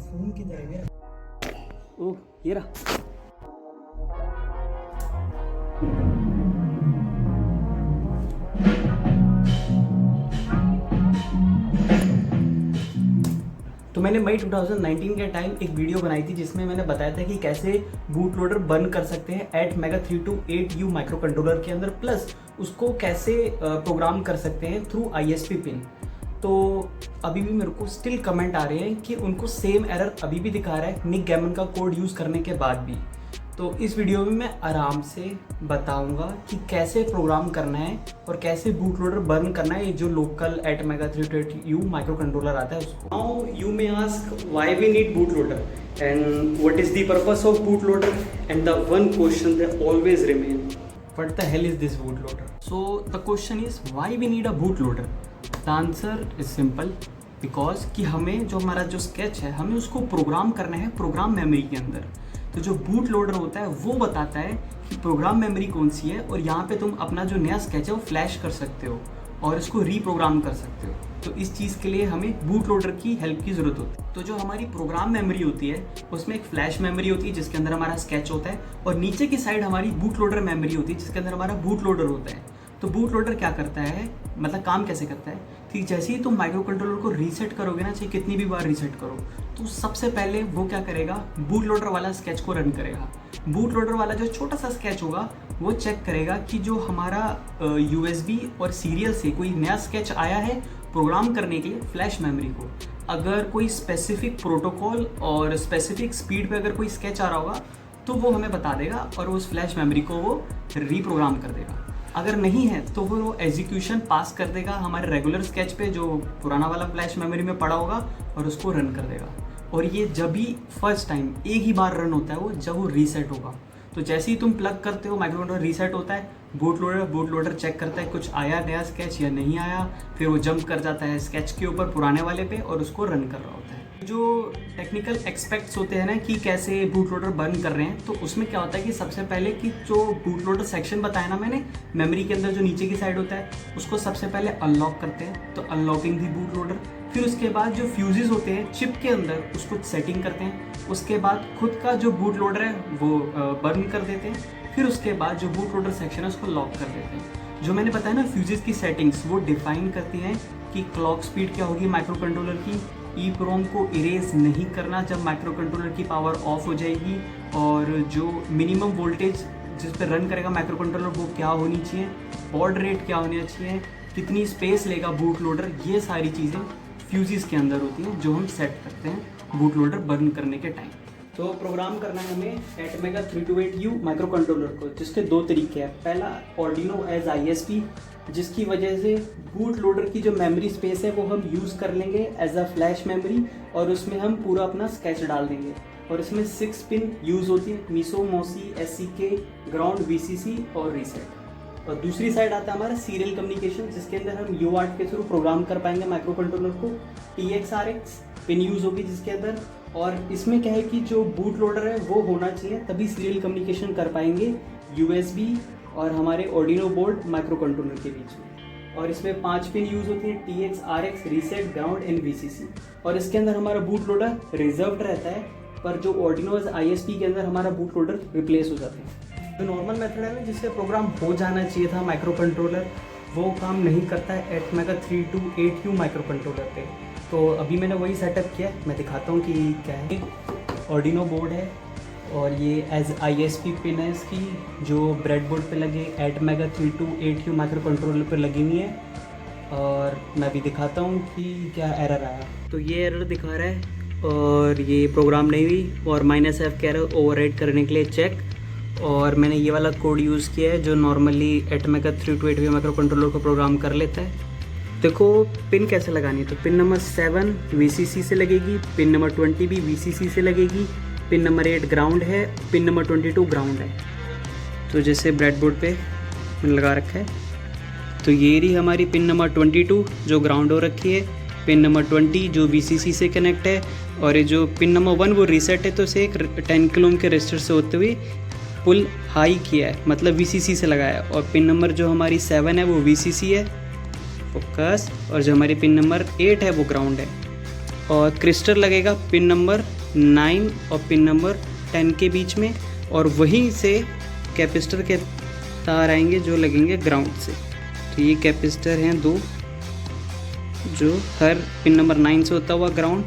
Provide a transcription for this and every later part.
Phone किधर है मेरा? ओह ये रहा। तो मैंने मई 2019 के टाइम एक वीडियो बनाई थी जिसमें मैंने बताया था कि कैसे बूट लोडर बर्न कर सकते हैं ATmega 328U माइक्रो कंट्रोलर के अंदर, प्लस उसको कैसे प्रोग्राम कर सकते हैं थ्रू ISP पिन। तो अभी भी मेरे को स्टिल कमेंट आ रहे हैं कि उनको सेम एरर अभी भी दिखा रहा है निक गैमन का कोड यूज़ करने के बाद भी। तो इस वीडियो में मैं आराम से बताऊंगा कि कैसे प्रोग्राम करना है और कैसे बूट लोडर बर्न करना है, ये जो local ATmega 328U micro controller आता है उसको। Now you may ask why we need boot loader and what is the purpose of boot loader, and the one question that always remain, what the hell is this boot loader? So the question is why we need a boot loader. The answer is simple, because कि हमें जो हमारा जो sketch है हमें उसको programme करना है प्रोग्राम मेमोरी के अंदर। तो जो बूट लोडर होता है वो बताता है कि प्रोग्राम मेमोरी कौन सी है, और यहाँ पे तुम अपना जो नया स्केच है वो फ्लैश कर सकते हो और इसको रीप्रोग्राम कर सकते हो। तो इस चीज़ के लिए हमें बूट लोडर की हेल्प की ज़रूरत होती है। तो जो हमारी प्रोग्राम मेमोरी होती है उसमें एक फ्लैश मेमोरी होती है जिसके अंदर हमारा स्केच होता है, और नीचे की साइड हमारी बूट लोडर मेमोरी होती है जिसके अंदर हमारा बूट लोडर होता है। तो बूट लोडर क्या करता है, मतलब काम कैसे करता है कि जैसे ही तुम माइक्रो कंट्रोलर को रीसेट करोगे ना, चाहे कितनी भी बार रीसेट करो, तो सबसे पहले वो क्या करेगा, बूट लोडर वाला स्केच को रन करेगा। बूट लोडर वाला जो छोटा सा स्केच होगा वो चेक करेगा कि जो हमारा USB और सीरियल से कोई नया स्केच आया है प्रोग्राम करने के लिए फ्लैश मेमोरी को। अगर कोई स्पेसिफिक प्रोटोकॉल और स्पेसिफिक स्पीड पे अगर कोई स्केच आ रहा होगा तो वो हमें बता देगा और उस फ्लैश मेमोरी को वो रीप्रोग्राम कर देगा। अगर नहीं है तो वो एग्जीक्यूशन पास कर देगा हमारे रेगुलर स्केच पे जो पुराना वाला फ्लैश मेमोरी में पड़ा होगा और उसको रन कर देगा। और ये जब भी फर्स्ट टाइम एक ही बार रन होता है वो जब वो रीसेट होगा। तो जैसे ही तुम प्लग करते हो माइक्रो कंट्रोलर रीसेट होता है, बूट लोडर चेक करता है कुछ आया नया स्केच या नहीं आया, फिर वो जंप कर जाता है स्केच के ऊपर पुराने वाले पे और उसको रन कर रहा होता है। जो टेक्निकल एक्सपेक्ट्स होते हैं ना कि कैसे बूट लोडर बर्न कर रहे हैं, तो उसमें क्या होता है कि सबसे पहले कि जो बूट लोडर सेक्शन बताया ना मैंने, मेमोरी के अंदर जो नीचे की साइड होता है उसको सबसे पहले अनलॉक करते हैं, तो अनलॉकिंग दी बूट लोडर। फिर उसके बाद जो फ्यूजेस होते हैं चिप के अंदर उसको सेटिंग करते हैं। उसके बाद खुद का जो बूट लोडर है वो बर्न कर देते हैं। फिर उसके बाद जो बूट लोडर सेक्शन है उसको लॉक कर देते हैं। जो मैंने बताया ना फ्यूजेस की सेटिंग्स वो डिफाइन करती हैं कि क्लॉक स्पीड क्या होगी माइक्रो कंट्रोलर की, EEPROM को इरेज नहीं करना जब माइक्रो कंट्रोलर की पावर ऑफ हो जाएगी, और जो मिनिमम वोल्टेज जिस पर रन करेगा माइक्रो कंट्रोलर वो क्या होनी चाहिए, बॉड रेट क्या होनी चाहिए, कितनी स्पेस लेगा बूट लोडर, ये सारी चीज़ें फ्यूजेस के अंदर होती हैं जो हम सेट करते हैं बूट लोडर बर्न करने के टाइम। तो प्रोग्राम करना है हमें ATmega 328U माइक्रो कंट्रोलर को, जिसके दो तरीके हैं। पहला Arduino एज ISP, जिसकी वजह से बूट लोडर की जो मेमोरी स्पेस है वो हम यूज़ कर लेंगे एज अ फ्लैश मेमोरी, और उसमें हम पूरा अपना स्केच डाल देंगे। और इसमें 6 पिन यूज़ होती है, MISO, MOSI, SCK, ground, VCC और रीसेट। और दूसरी साइड आता है हमारा सीरियल कम्युनिकेशन, जिसके अंदर हम UART के थ्रू प्रोग्राम कर पाएंगे माइक्रो कंट्रोलर को। TX-RX पिन यूज़ होगी जिसके अंदर, और इसमें क्या है कि जो बूट लोडर है वो होना चाहिए तभी सीरियल कम्युनिकेशन कर पाएंगे USB और हमारे Arduino बोर्ड माइक्रो कंट्रोलर के बीच में। और इसमें 5 पिन यूज़ होती हैं, TX-RX, reset, ground and VCC। और इसके अंदर हमारा बूट लोडर रिजर्व्ड रहता है, पर जो Arduino ISP के अंदर हमारा बूट लोडर रिप्लेस हो जाते हैं। जो नॉर्मल मेथड है ना जिससे प्रोग्राम हो जाना चाहिए था माइक्रो कंट्रोलर, वो काम नहीं करता है ATmega 328U माइक्रो कंट्रोलर पे। तो अभी मैंने वही सेटअप किया, मैं दिखाता हूँ कि क्या है। Arduino बोर्ड है और ये एज ISP पिन है इसकी, जो ब्रेडबोर्ड पे लगे ATmega 328U माइक्रो कंट्रोलर पर लगी हुई है। और मैं भी दिखाता हूँ कि क्या एरर आया। तो ये एरर दिखा रहा है और ये प्रोग्राम नहीं हुई, और -F कह रहा है ओवरराइट करने के लिए चेक। और मैंने ये वाला कोड यूज़ किया है जो normally ATmega 328U micro controller को प्रोग्राम कर लेता है। देखो पिन कैसे लगानी है, तो पिन नंबर 7 VCC से लगेगी, पिन नंबर 20 भी VCC से लगेगी, पिन नंबर 8 ग्राउंड है, पिन नंबर 22 ग्राउंड है। तो जैसे ब्रेडबोर्ड पे मैंने लगा रखा है, तो ये रही हमारी पिन नंबर 22 जो ग्राउंड हो रखी है, पिन नंबर 20 जो VCC से कनेक्ट है, और ये जो पिन नंबर 1 वो रीसेट है, तो इसे एक 10 किलो ओम के रेजिस्टर से होते हुए पुल हाई किया है, मतलब VCC से लगाया। और पिन नंबर जो हमारी 7 है वो VCC है, फोकस, और जो हमारी पिन नंबर 8 है वो ग्राउंड है। और क्रिस्टल लगेगा पिन नंबर 9 और पिन नंबर 10 के बीच में, और वहीं से कैपेसिटर के तार आएंगे जो लगेंगे ग्राउंड से। तो ये कैपेसिटर हैं 2 जो हर पिन नंबर 9 से होता हुआ ग्राउंड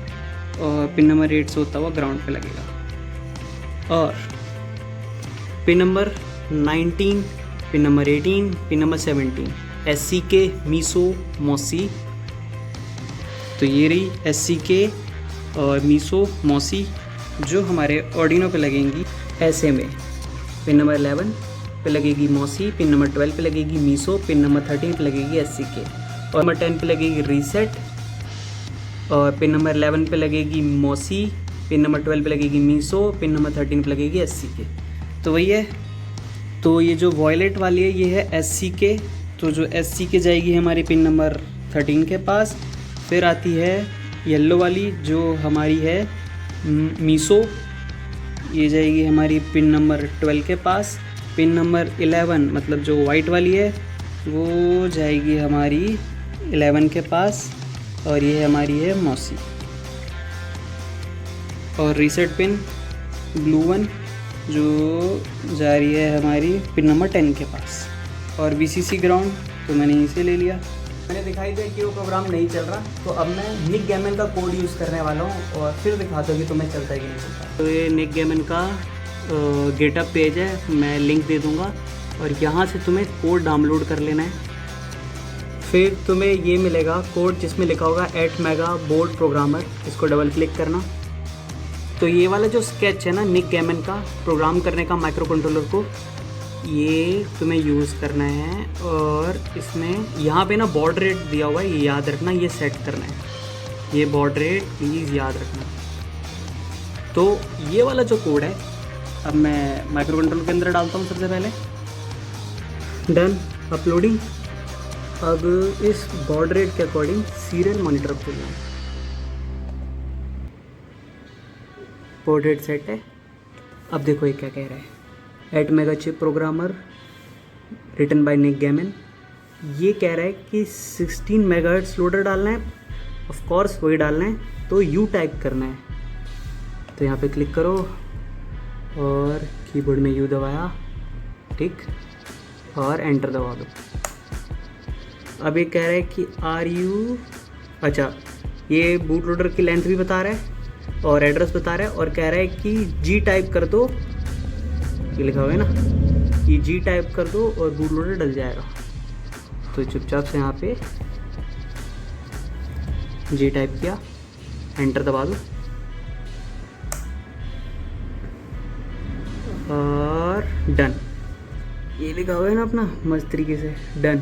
और पिन नंबर 8 से होता हुआ ग्राउंड पे लगेगा। और pin number 19, pin number 18, pin number 17 SCK MISO MOSI. तो ये रही SCK और मीसो मॉसी जो हमारे ऑर्डिनो पे लगेंगी। SMA पिन नंबर 11 पे लगेगी मॉसी, पिन नंबर 12 पे लगेगी मीसो, पिन नंबर 13 पे लगेगी SCK, और नंबर 10 पे लगेगी रीसेट, और पिन नंबर 11 पे लगेगी मॉसी, पिन नंबर 12 पे लगेगी मीसो, पिन नंबर 13 पे लगेगी SCK। तो वही है। तो ये जो वॉयलेट वाली है ये है SCK। तो जो SCK जाएगी हमारी पिन नंबर 13 के पास। फिर आती है येलो वाली जो हमारी है मीसो, ये जाएगी हमारी पिन नंबर 12 के पास। पिन नंबर 11 मतलब जो वाइट वाली है वो जाएगी हमारी 11 के पास, और ये हमारी है मौसी। और रीसेट पिन ब्लू वन जो जा रही है हमारी पिन नंबर 10 के पास। और VCC ग्राउंड तो मैंने इसे ले लिया। मैंने दिखाई दिया कि वो प्रोग्राम नहीं चल रहा, तो अब मैं निक गैमन का कोड यूज़ करने वाला हूँ और फिर दिखाता हूँ कि तुम्हें चलता है कि नहीं चलता। तो ये निक गैमन का गेटअप पेज है, मैं लिंक दे दूँगा, और यहाँ से तुम्हें कोड डाउनलोड कर लेना है। फिर तुम्हें ये मिलेगा कोड जिसमें लिखा होगा 8 मेगा बोर्ड प्रोग्रामर, इसको डबल क्लिक करना। तो ये वाला जो स्केच है ना निक गैमन का प्रोग्राम करने का माइक्रो कंट्रोलर को, ये तुम्हें यूज़ करना है। और इसमें यहाँ पे ना बॉड रेट दिया हुआ है, ये याद रखना, ये सेट करना है, ये बॉड रेट प्लीज़ याद रखना। तो ये वाला जो कोड है अब मैं माइक्रो कंट्रोलर के अंदर डालता हूँ। सबसे पहले डन अपलोडिंग। अब इस बॉड रेट के अकॉर्डिंग सीरियल मॉनिटर खोलना है। बॉड रेट सेट है। अब देखो ये क्या कह रहा है, 8 mega chip programmer written by Nick Gammon. ये कह रहा है कि 16 मेगाहर्ट्ज़ लोडर डालना है, ऑफ कोर्स वही डालना है, तो यू टाइप करना है। तो यहाँ पे क्लिक करो और कीबोर्ड में यू दबाया, ठीक, और एंटर दबा दो। अब ये कह रहा है कि आर यू, अच्छा ये बूट लोडर की लेंथ भी बता रहा है और एड्रेस बता रहा है, और कह रहा है कि जी टाइप कर दो, ये लिखा हुआ है ना कि जी टाइप कर दो और बूट लोडर डल जाएगा। तो चुपचाप से यहाँ पे जी टाइप किया, एंटर दबा दो और डन। ये लिखा हुआ है ना अपना मस्त तरीके से, डन,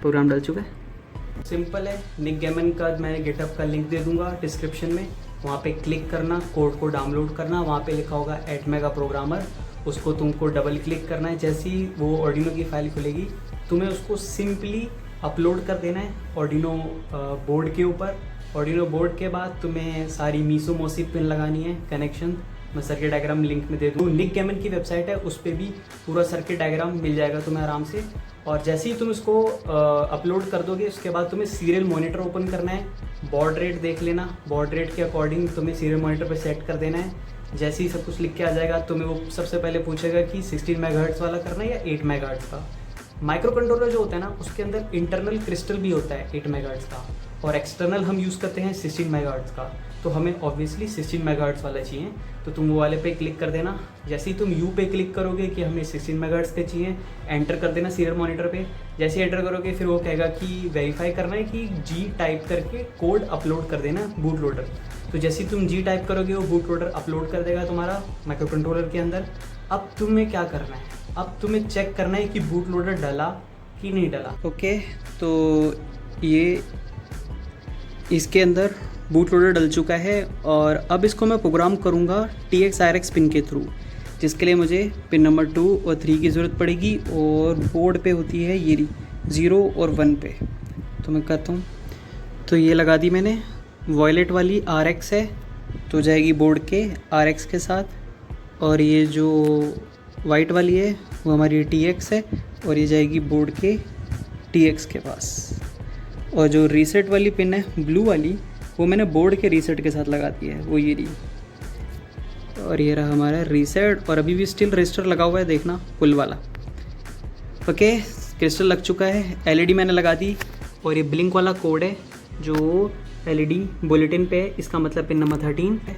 प्रोग्राम डल चुका है। सिंपल है। निक गैमन का मैं गिटहब का लिंक दे दूंगा डिस्क्रिप्शन में, वहाँ पे क्लिक करना, कोड को डाउनलोड करना, वहाँ पे लिखा होगा 8 मेगा प्रोग्रामर, उसको तुमको डबल क्लिक करना है। जैसे ही वो ऑर्डिनो की फाइल खुलेगी तुम्हें उसको सिंपली अपलोड कर देना है ऑर्डिनो बोर्ड के ऊपर। ऑर्डिनो बोर्ड के बाद तुम्हें सारी मीसो मॉसी पिन लगानी है, कनेक्शन मैं सर्किट डायग्राम लिंक में दे दूँ। निक गैमन की वेबसाइट है, उस पर भी पूरा सर्किट डायग्राम मिल जाएगा तुम्हें आराम से। और जैसे ही तुम इसको अपलोड कर दोगे उसके बाद तुम्हें सीरियल मॉनिटर ओपन करना है, बॉड रेट देख लेना, बॉड रेट के अकॉर्डिंग तुम्हें सीरियल मॉनिटर पे सेट कर देना है। जैसे ही सब कुछ लिख के आ जाएगा तुम्हें वो सबसे पहले पूछेगा कि 16 मेगाहर्ट्ज़ वाला करना है या 8 मेगाहर्ट्ज़ का। माइक्रो कंट्रोलर जो होता है ना उसके अंदर इंटरनल क्रिस्टल भी होता है 8 मेगाहर्ट्ज़ का, और एक्सटर्नल हम यूज़ करते हैं 16 मेगाहर्ट्ज़ का। तो हमें ऑब्वियसली 16 मेगाहर्ट्ज़ वाला चाहिए, तो तुम वो वाले पे क्लिक कर देना। जैसे ही तुम यू पे क्लिक करोगे कि हमें 16 मेगाहर्ट्ज़ के चाहिए, एंटर कर देना सीरियल मॉनिटर पे। जैसे ही एंटर करोगे फिर वो कहेगा कि वेरीफाई करना है कि जी टाइप करके कोड अपलोड कर देना बूट लोडर। तो जैसे ही तुम जी टाइप करोगे वो बूट लोडर अपलोड कर देगा तुम्हारा माइक्रो कंट्रोलर के अंदर। अब तुम्हें क्या करना है, अब तुम्हें चेक करना है कि बूट लोडर डला कि नहीं डला। ओके, तो ये इसके अंदर बूट लोडर डल चुका है, और अब इसको मैं प्रोग्राम करूँगा TX RX पिन के थ्रू, जिसके लिए मुझे पिन नंबर 2 और 3 की ज़रूरत पड़ेगी, और बोर्ड पे होती है ये 0 और 1 पे। तो मैं करता हूँ, तो ये लगा दी मैंने। वॉयलेट वाली RX है तो जाएगी बोर्ड के RX के साथ, और ये जो वाइट वाली है वो हमारी TX है और ये जाएगी बोर्ड के TX के पास। और जो रीसेट वाली पिन है ब्लू वाली वो मैंने बोर्ड के रीसेट के साथ लगा दिया है, वो ये रही। और ये रहा हमारा रीसेट, और अभी भी स्टिल रजिस्टर लगा हुआ है, देखना पुल वाला। ओके, क्रिस्टल लग चुका है, एलईडी मैंने लगा दी, और ये ब्लिंक वाला कोड है जो एलईडी बुलेटिन पे है, इसका मतलब पिन नंबर 13 है।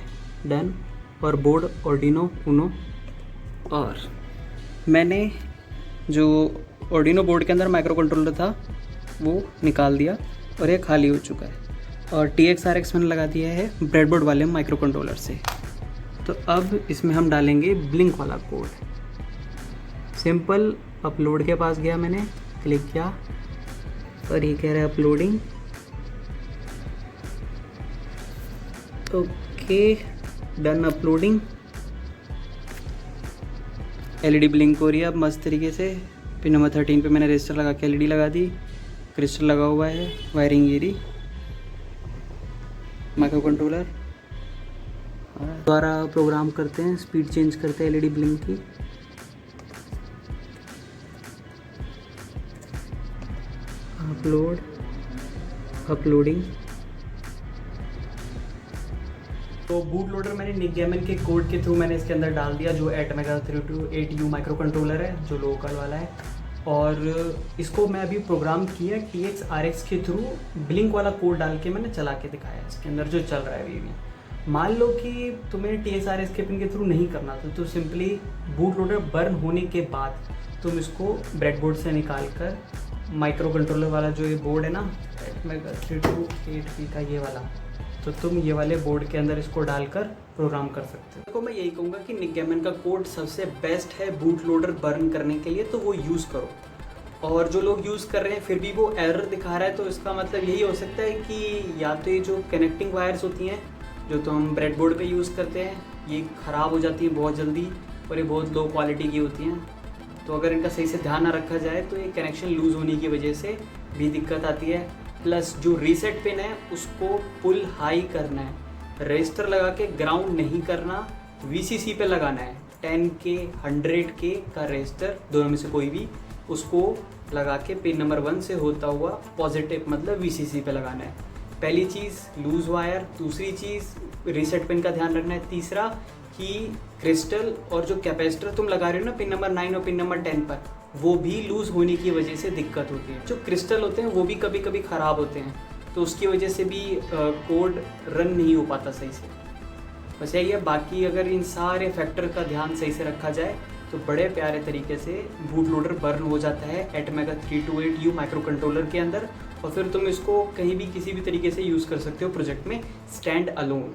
डन। और बोर्ड आर्डिनो उनो, और मैंने जो आर्डिनो बोर्ड के अंदर माइक्रो कंट्रोलर था वो निकाल दिया, और ये खाली हो चुका है। और TX-RX मैंने लगा दिया है ब्रेडबोर्ड वाले माइक्रो कंट्रोलर से। तो अब इसमें हम डालेंगे ब्लिंक वाला कोड। सिंपल, अपलोड के पास गया, मैंने क्लिक किया और ये कह रहा है uploading. Okay, done uploading. LED blink हो रही है अब मस्त तरीके से। पिन नंबर 13 पे मैंने रजिस्टर लगा के एलईडी लगा दी, क्रिस्टल लगा हुआ है, वायरिंग ये रही, माइक्रो कंट्रोलर द्वारा प्रोग्राम करते हैं, स्पीड चेंज करते हैं एलईडी ब्लिंक की। Upload, uploading. तो बूट लोडर मैंने निक गैमन के कोड के थ्रू मैंने इसके अंदर डाल दिया, जो ATmega 328U माइक्रो कंट्रोलर है, जो लोकल वाला है। और इसको मैं अभी प्रोग्राम किया TX-RX के थ्रू, ब्लिंक वाला कोड डाल के मैंने चला के दिखाया इसके अंदर जो चल रहा है अभी भी। मान लो कि तुम्हें TX-RX के पिन के थ्रू नहीं करना था, तो सिंपली बूट लोडर बर्न होने के बाद तुम इसको ब्रेडबोर्ड से निकाल कर माइक्रो कंट्रोलर वाला जो ये बोर्ड है ना ATmega 328V का ये वाला, तो तुम ये वाले बोर्ड के अंदर इसको डालकर प्रोग्राम कर सकते हो। देखो, मैं यही कहूँगा कि निक गैमन का कोड सबसे बेस्ट है बूट लोडर बर्न करने के लिए, तो वो यूज़ करो। और जो लोग यूज़ कर रहे हैं फिर भी वो एरर दिखा रहा है, तो इसका मतलब यही हो सकता है कि या तो ये जो कनेक्टिंग वायर्स होती हैं जो तो हम ब्रेडबोर्ड पे यूज़ करते हैं, ये ख़राब हो जाती हैं बहुत जल्दी, और ये बहुत लो क्वालिटी की होती हैं। तो अगर इनका सही से ध्यान ना रखा जाए तो ये कनेक्शन लूज़ होने की वजह से भी दिक्कत आती है। प्लस जो रीसेट पिन है उसको पुल हाई करना है, रजिस्टर लगा के ग्राउंड नहीं करना, VCC पे लगाना है। 10K 100K का रजिस्टर, दोनों में से कोई भी, उसको लगा के पिन नंबर 1 से होता हुआ पॉजिटिव मतलब VCC पे लगाना है। पहली चीज़ लूज़ वायर, दूसरी चीज़ रीसेट पिन का ध्यान रखना है, तीसरा कि क्रिस्टल और जो कैपेसिटर तुम लगा रहे हो ना पिन नंबर 9 और पिन नंबर 10 पर, वो भी लूज़ होने की वजह से दिक्कत होती है। जो क्रिस्टल होते हैं वो भी कभी कभी ख़राब होते हैं, तो उसकी वजह से भी कोड रन नहीं हो पाता सही से। बस यही है, बाकी अगर इन सारे फैक्टर का ध्यान सही से रखा जाए तो बड़े प्यारे तरीके से बूट लोडर बर्न हो जाता है ATmega 328U माइक्रो कंट्रोलर के अंदर। और फिर तुम इसको कहीं भी किसी भी तरीके से यूज़ कर सकते हो प्रोजेक्ट में स्टैंड अलोन।